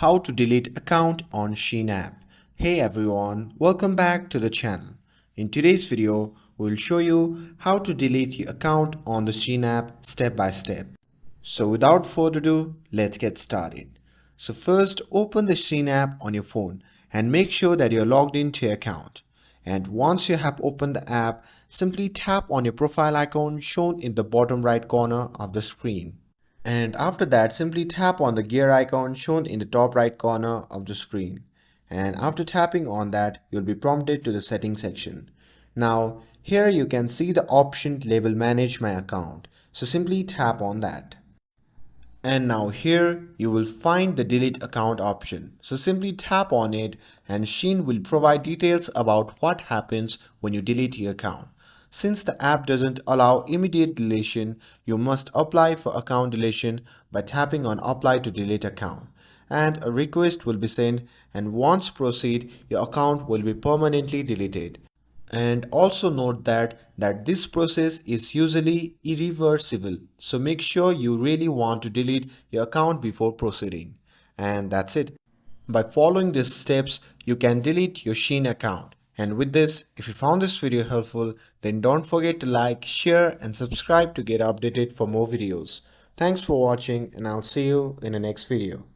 How to delete account on Shein app. Hey everyone, welcome back to the channel. In today's video, we will show you how to delete your account on the Shein app step by step. So without further ado, let's get started. So first, open the Shein app on your phone and make sure that you're logged into your account. And once you have opened the app, simply tap on your profile icon shown in the bottom right corner of the screen. And after that, simply tap on the gear icon shown in the top right corner of the screen. And after tapping on that, you'll be prompted to the settings section. Now, here you can see the option label manage my account. So simply tap on that. And now here you will find the delete account option. So simply tap on it and Shein will provide details about what happens when you delete your account. Since the app doesn't allow immediate deletion, you must apply for account deletion by tapping on apply to delete account. And a request will be sent, and once proceed, your account will be permanently deleted. And also note that this process is usually irreversible, so make sure you really want to delete your account before proceeding. And that's it. By following these steps, you can delete your Shein account. And with this, if you found this video helpful, then don't forget to like, share and subscribe to get updated for more videos. Thanks for watching, and I'll see you in the next video.